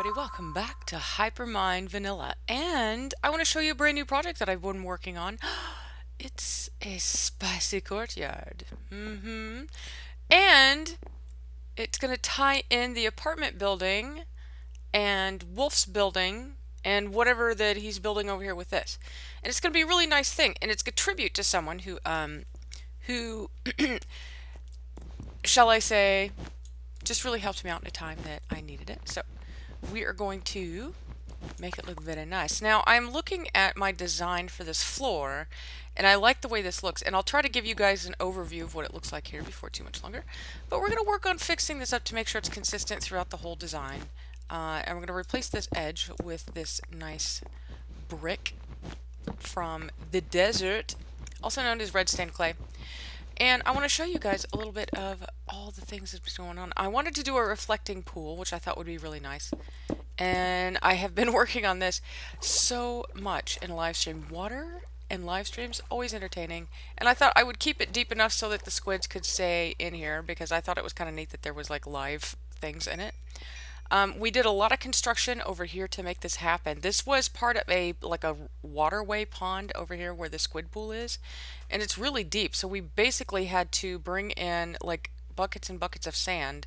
everybody, welcome back to Hypermine Vanilla. And I want to show you a brand new project that I've been working on. It's a spicy courtyard. And it's going to tie in the apartment building and Wolf's building and whatever that he's building over here with this. And it's going to be a really nice thing. And it's a tribute to someone who shall I say, just really helped me out in a time that I needed it. So we are going to make it look very nice. Now I'm looking at my design for this floor and I like the way this looks, and I'll try to give you guys an overview of what it looks like here before too much longer. But we're going to work on fixing this up to make sure it's consistent throughout the whole design. And we're going to replace this edge with this nice brick from the desert, also known as red stained clay. And I want to show you guys a little bit of all the things that's going on. I wanted to do a reflecting pool, which I thought would be really nice. And I have been working on this so much in a live stream. Water and live streams, always entertaining. And I thought I would keep it deep enough so that the squids could stay in here because I thought it was kind of neat that there was like live things in it. We did a lot of construction over here to make this happen. This was part of a waterway pond over here where the squid pool is, and it's really deep. So we basically had to bring in like buckets and buckets of sand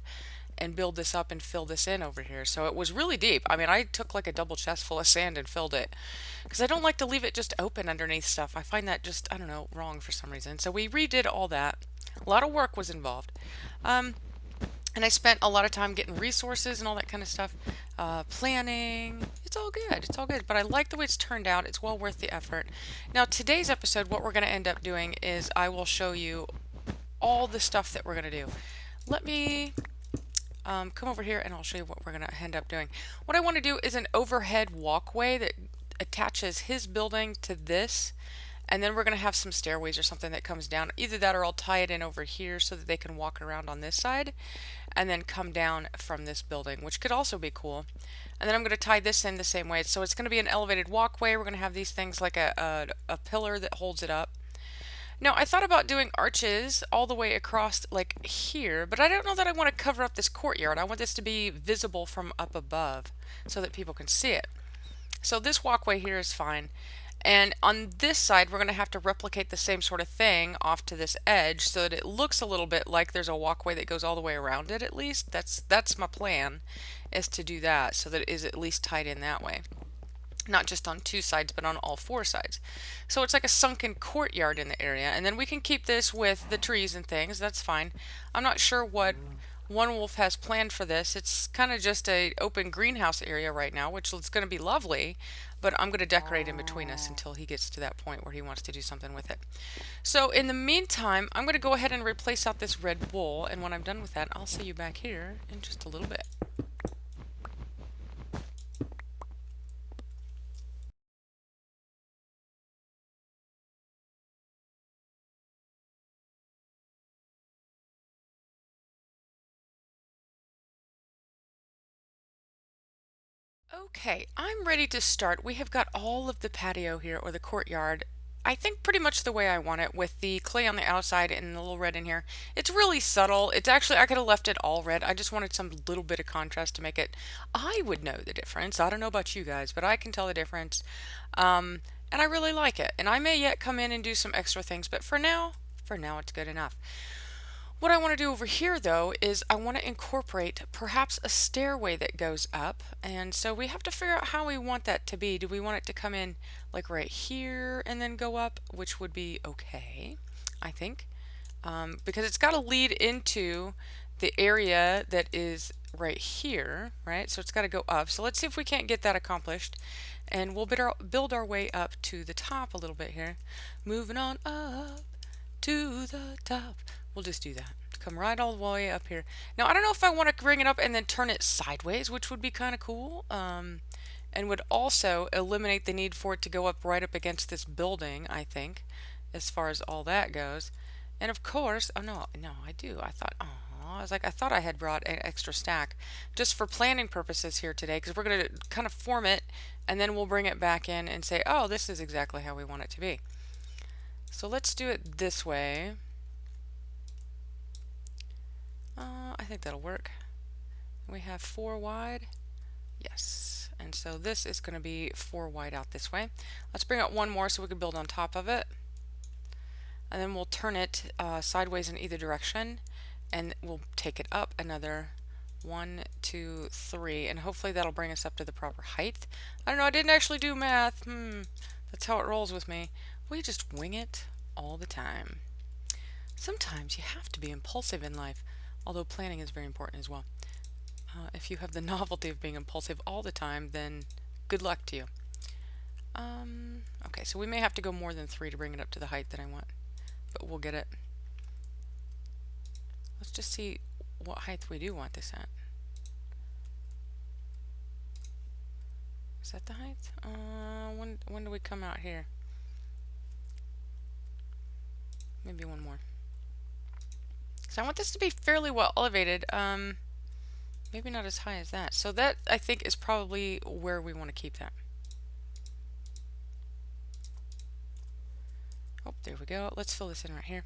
and build this up and fill this in over here. So it was really deep. I mean, I took like a double chest full of sand and filled it because I don't like to leave it just open underneath stuff. I find that just, I don't know, wrong for some reason. So we redid all that. A lot of work was involved. And I spent a lot of time getting resources and all that kind of stuff, planning. It's all good. It's all good. But I like the way it's turned out. It's well worth the effort. Now, today's episode, what we're going to end up doing is I will show you all the stuff that we're going to do. Let me come over here and I'll show you what we're going to end up doing. What I want to do is an overhead walkway that attaches his building to this. And then we're going to have some stairways or something that comes down. Either that or I'll tie it in over here so that they can walk around on this side and then come down from this building, which could also be cool. And then I'm going to tie this in the same way. So it's going to be an elevated walkway. We're going to have these things like a pillar that holds it up. Now, I thought about doing arches all the way across like here, but I don't know that I want to cover up this courtyard. I want this to be visible from up above so that people can see it. So this walkway here is fine. And on this side, we're going to have to replicate the same sort of thing off to this edge so that it looks a little bit like there's a walkway that goes all the way around it at least. That's my plan, is to do that so that it is at least tied in that way. Not just on two sides, but on all four sides. So it's like a sunken courtyard in the area. And then we can keep this with the trees and things. That's fine. I'm not sure what One Wolf has planned for this. It's kind of just a open greenhouse area right now, which is going to be lovely, but I'm going to decorate in between us until he gets to that point where he wants to do something with it. So in the meantime, I'm going to go ahead and replace out this red wool, and when I'm done with that, I'll see you back here in just a little bit. Okay, I'm ready to start. We have got all of the patio here, or the courtyard, I think pretty much the way I want it, with the clay on the outside and the little red in here. It's really subtle. It's actually, I could have left it all red. I just wanted some little bit of contrast to make it, I would know the difference. I don't know about you guys, but I can tell the difference. And I really like it. And I may yet come in and do some extra things, but for now it's good enough. What I want to do over here, though, is I want to incorporate perhaps a stairway that goes up. And so we have to figure out how we want that to be. Do we want it to come in like right here and then go up, which would be okay, I think, because it's got to lead into the area that is right here, right? So it's got to go up. So let's see if we can't get that accomplished. And we'll build our way up to the top a little bit here. Moving on up to the top. We'll just do that. Come right all the way up here. Now, I don't know if I want to bring it up and then turn it sideways, which would be kind of cool, and would also eliminate the need for it to go up right up against this building, I think, as far as all that goes. And of course, oh no, I do. I thought, oh, I thought I had brought an extra stack just for planning purposes here today, because we're going to kind of form it, and then we'll bring it back in and say, oh, this is exactly how we want it to be. So let's do it this way. I think that'll work. We have 4 wide. Yes. And so this is going to be 4 white out this way. Let's bring out one more so we can build on top of it. And then we'll turn it sideways in either direction, and we'll take it up another 1, 2, 3, and hopefully that'll bring us up to the proper height. I don't know, I didn't actually do math. That's how it rolls with me. We just wing it all the time. Sometimes you have to be impulsive in life, although planning is very important as well. If you have the novelty of being impulsive all the time, then good luck to you. Okay, so we may have to go more than 3 to bring it up to the height that I want, but we'll get it. Let's just see what height we do want this at. Is that the height? When do we come out here? Maybe one more. So I want this to be fairly well elevated. Maybe not as high as that. So that, I think, is probably where we want to keep that. Oh, there we go. Let's fill this in right here.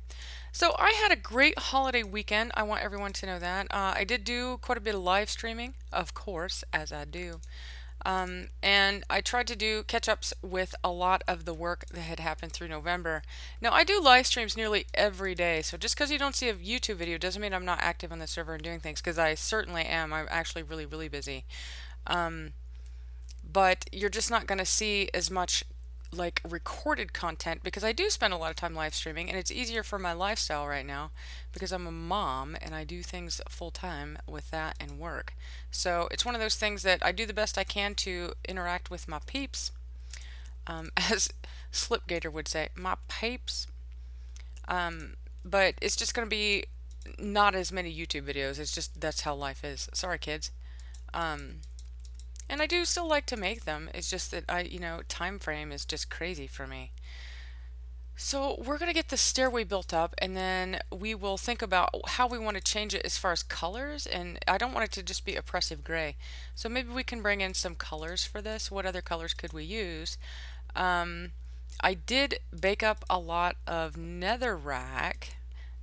So I had a great holiday weekend. I want everyone to know that. I did do quite a bit of live streaming, of course, as I do. And I tried to catch ups with a lot of the work that had happened through November. Now, I do live streams nearly every day, so just because you don't see a YouTube video doesn't mean I'm not active on the server and doing things, because I certainly am. I'm actually really, really busy. But you're just not going to see as much like recorded content because I do spend a lot of time live streaming, and it's easier for my lifestyle right now because I'm a mom and I do things full time with that and work. So it's one of those things that I do the best I can to interact with my peeps, as Slipgator would say, my peeps. But it's just going to be not as many YouTube videos. It's just that's how life is. Sorry, kids. And I do still like to make them. It's just that time frame is just crazy for me. So we're going to get the stairway built up, and then we will think about how we want to change it as far as colors. And I don't want it to just be oppressive gray. So maybe we can bring in some colors for this. What other colors could we use? I did bake up a lot of netherrack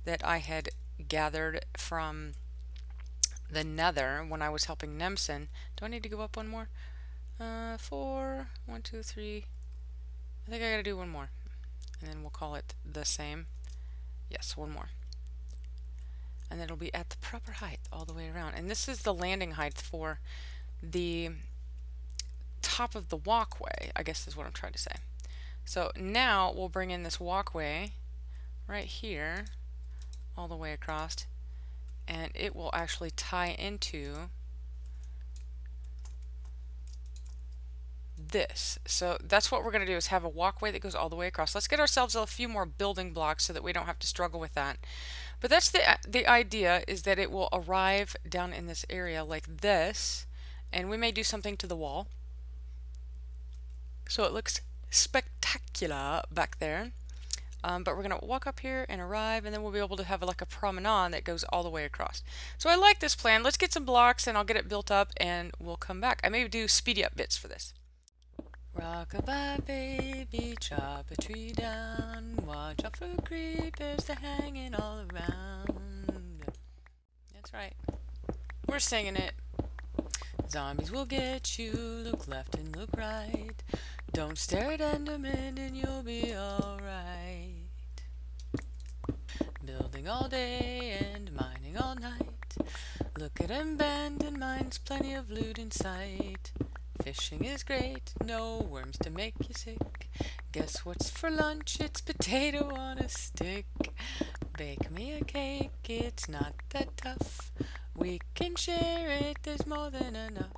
that I had gathered from the nether when I was helping Nemson. Do I need to go up one more? 4, 1, 2, 3. I think I gotta do one more. And then we'll call it the same. Yes, one more. And then it'll be at the proper height all the way around. And this is the landing height for the top of the walkway, I guess is what I'm trying to say. So now we'll bring in this walkway right here all the way across, and it will actually tie into this. So that's what we're going to do, is have a walkway that goes all the way across. Let's get ourselves a few more building blocks so that we don't have to struggle with that. But that's the idea, is that it will arrive down in this area like this, and we may do something to the wall so it looks spectacular back there. But we're going to walk up here and arrive, and then we'll be able to have like a promenade that goes all the way across. So I like this plan. Let's get some blocks and I'll get it built up and we'll come back. I may do speedy up bits for this. Rockabye baby, chop a tree down, watch out for creepers, they're hanging all around. That's right. We're singing it. Zombies will get you, look left and look right. Don't stare at Enderman and you'll be alright. Building all day and mining all night. Look at abandoned mines, plenty of loot in sight. Fishing is great, no worms to make you sick. Guess what's for lunch? It's potato on a stick. Bake me a cake, it's not that tough. We can share it, there's more than enough.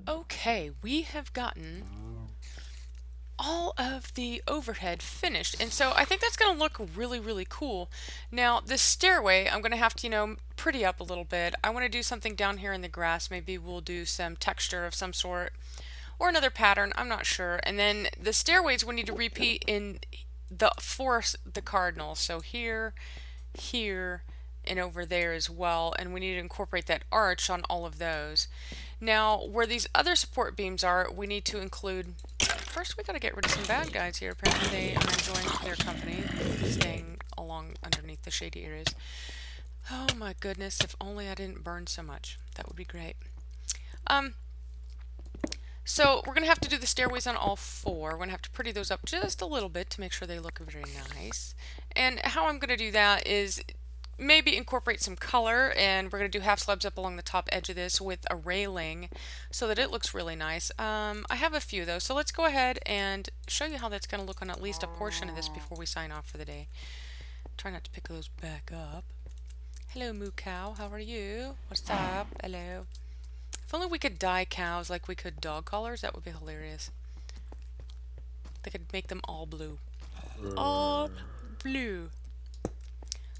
Okay, we have gotten all of the overhead finished, and so I think that's going to look really, really cool. Now this stairway I'm going to have to, pretty up a little bit. I want to do something down here in the grass. Maybe we'll do some texture of some sort or another pattern, I'm not sure. And then the stairways we need to repeat in the cardinals, so here, here, and over there as well, and we need to incorporate that arch on all of those. Now where these other support beams are, we need to include, first we got to get rid of some bad guys here. Apparently they are enjoying their company, staying along underneath the shady areas. Oh my goodness, if only I didn't burn so much. That would be great. So we're going to have to do the stairways on all four. We're going to have to pretty those up just a little bit to make sure they look very nice. And how I'm going to do that is maybe incorporate some color, and we're going to do half slabs up along the top edge of this with a railing so that it looks really nice. I have a few though, so let's go ahead and show you how that's going to look on at least a portion of this before we sign off for the day. Try not to pick those back up. Hello moo cow, how are you? What's up? Hello. If only we could dye cows like we could dog collars, that would be hilarious. They could make them all blue. All blue.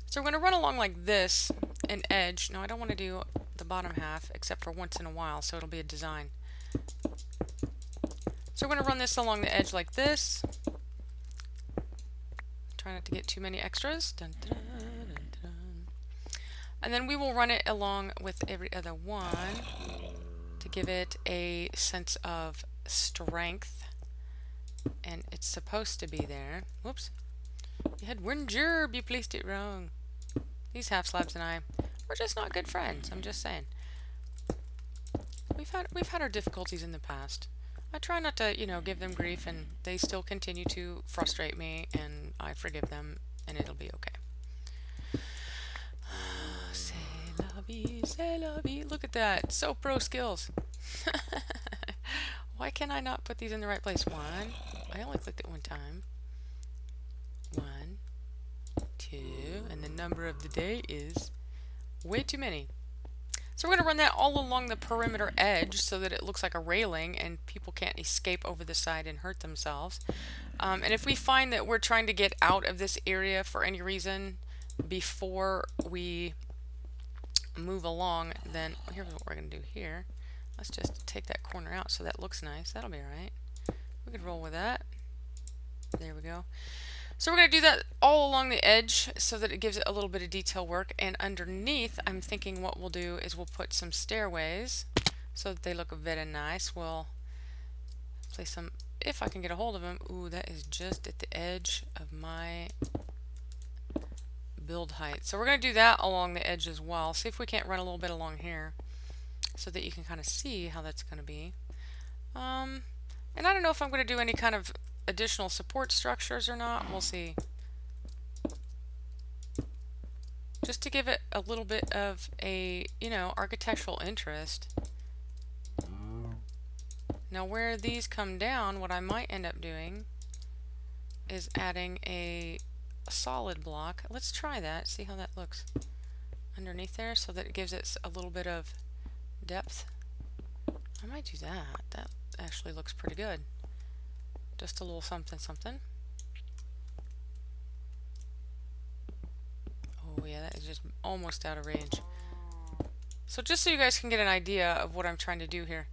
So we're going to run along like this, an edge. No, I don't want to do the bottom half, except for once in a while, so it'll be a design. So we're going to run this along the edge like this. Try not to get too many extras. Dun, dun, dun, dun. And then we will run it along with every other one to give it a sense of strength. And it's supposed to be there. Whoops. You had one gerb, you placed it wrong. These half slabs and I, we're just not good friends. I'm just saying. We've had our difficulties in the past. I try not to, give them grief, and they still continue to frustrate me, and I forgive them, and it'll be okay. C'est la vie, c'est la vie. Look at that. So pro skills. Why can I not put these in the right place? One. I only clicked it one time. 1, 2, and the number of the day is way too many. So we're going to run that all along the perimeter edge so that it looks like a railing and people can't escape over the side and hurt themselves. And if we find that we're trying to get out of this area for any reason before we move along, then here's what we're going to do here. Let's just take that corner out so that looks nice. That'll be alright. We could roll with that. There we go. So we're going to do that all along the edge so that it gives it a little bit of detail work. And underneath, I'm thinking what we'll do is we'll put some stairways so that they look very nice. We'll place some, if I can get a hold of them. Ooh, that is just at the edge of my build height. So we're going to do that along the edge as well. See if we can't run a little bit along here so that you can kind of see how that's going to be. And I don't know if I'm going to do any kind of additional support structures or not. We'll see. Just to give it a little bit of a, architectural interest. Now where these come down, what I might end up doing is adding a solid block. Let's try that, see how that looks underneath there so that it gives it a little bit of depth. I might do that. That actually looks pretty good. Just a little something something. Oh yeah, that is just almost out of range. So just so you guys can get an idea of what I'm trying to do here.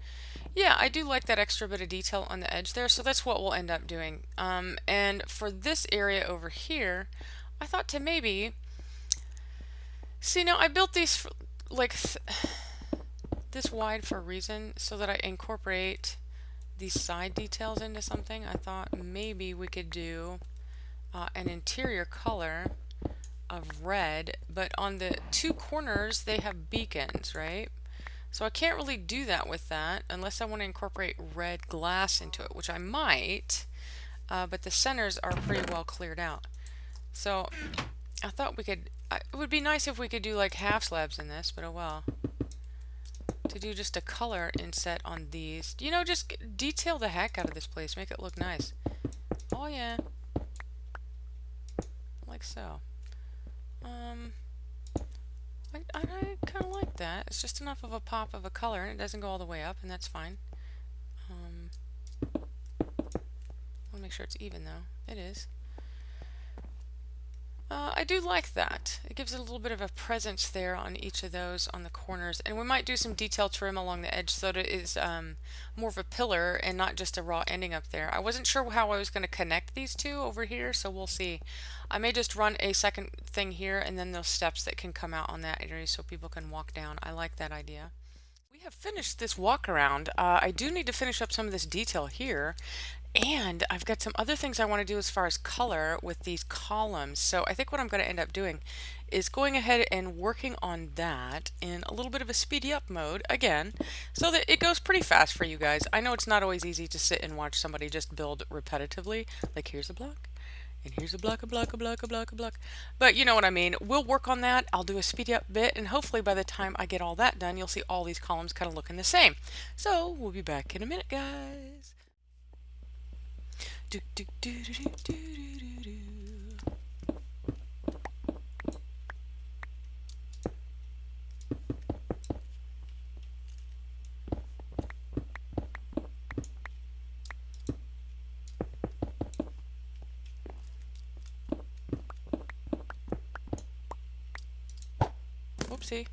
Yeah, I do like that extra bit of detail on the edge there, so that's what we'll end up doing. And for this area over here, I thought to maybe... See, now I built these for, like this wide for a reason, so that I incorporate these side details into something. I thought maybe we could do an interior color of red, but on the two corners they have beacons, right? So I can't really do that with that unless I want to incorporate red glass into it, which I might, but the centers are pretty well cleared out. So I thought we could, it would be nice if we could do like half slabs in this, but oh well. To do just a color inset on these. Just detail the heck out of this place. Make it look nice. Oh yeah. Like so. I kind of like that. It's just enough of a pop of a color and it doesn't go all the way up, and that's fine. want to make sure it's even though. It is. I do like that. It gives it a little bit of a presence there on each of those on the corners. And we might do some detail trim along the edge so that it is more of a pillar and not just a raw ending up there. I wasn't sure how I was going to connect these two over here, so we'll see. I may just run a second thing here and then those steps that can come out on that area so people can walk down. I like that idea. We have finished this walk around. I do need to finish up some of this detail here. And I've got some other things I want to do as far as color with these columns. So I think what I'm going to end up doing is going ahead and working on that in a little bit of a speedy up mode again, so that it goes pretty fast for you guys. I know it's not always easy to sit and watch somebody just build repetitively. Like here's a block, and here's a block, a block, a block, a block, a block. But you know what I mean. We'll work on that. I'll do a speedy up bit, and hopefully by the time I get all that done, you'll see all these columns kind of looking the same. So we'll be back in a minute, guys. Do, do, do, do, do, do, do, do. Whoopsie.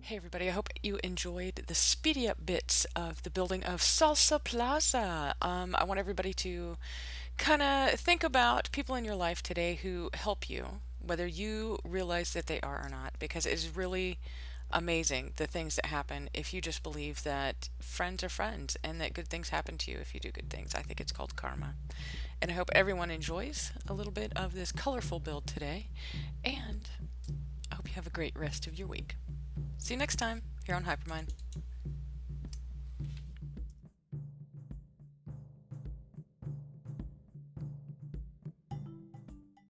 Hey everybody, I hope you enjoyed the speedy up bits of the building of Salsa Plaza. I want everybody to kind of think about people in your life today who help you, whether you realize that they are or not, because it is really amazing the things that happen if you just believe that friends are friends and that good things happen to you if you do good things. I think it's called karma. And I hope everyone enjoys a little bit of this colorful build today, and I hope you have a great rest of your week. See you next time here on Hypermine.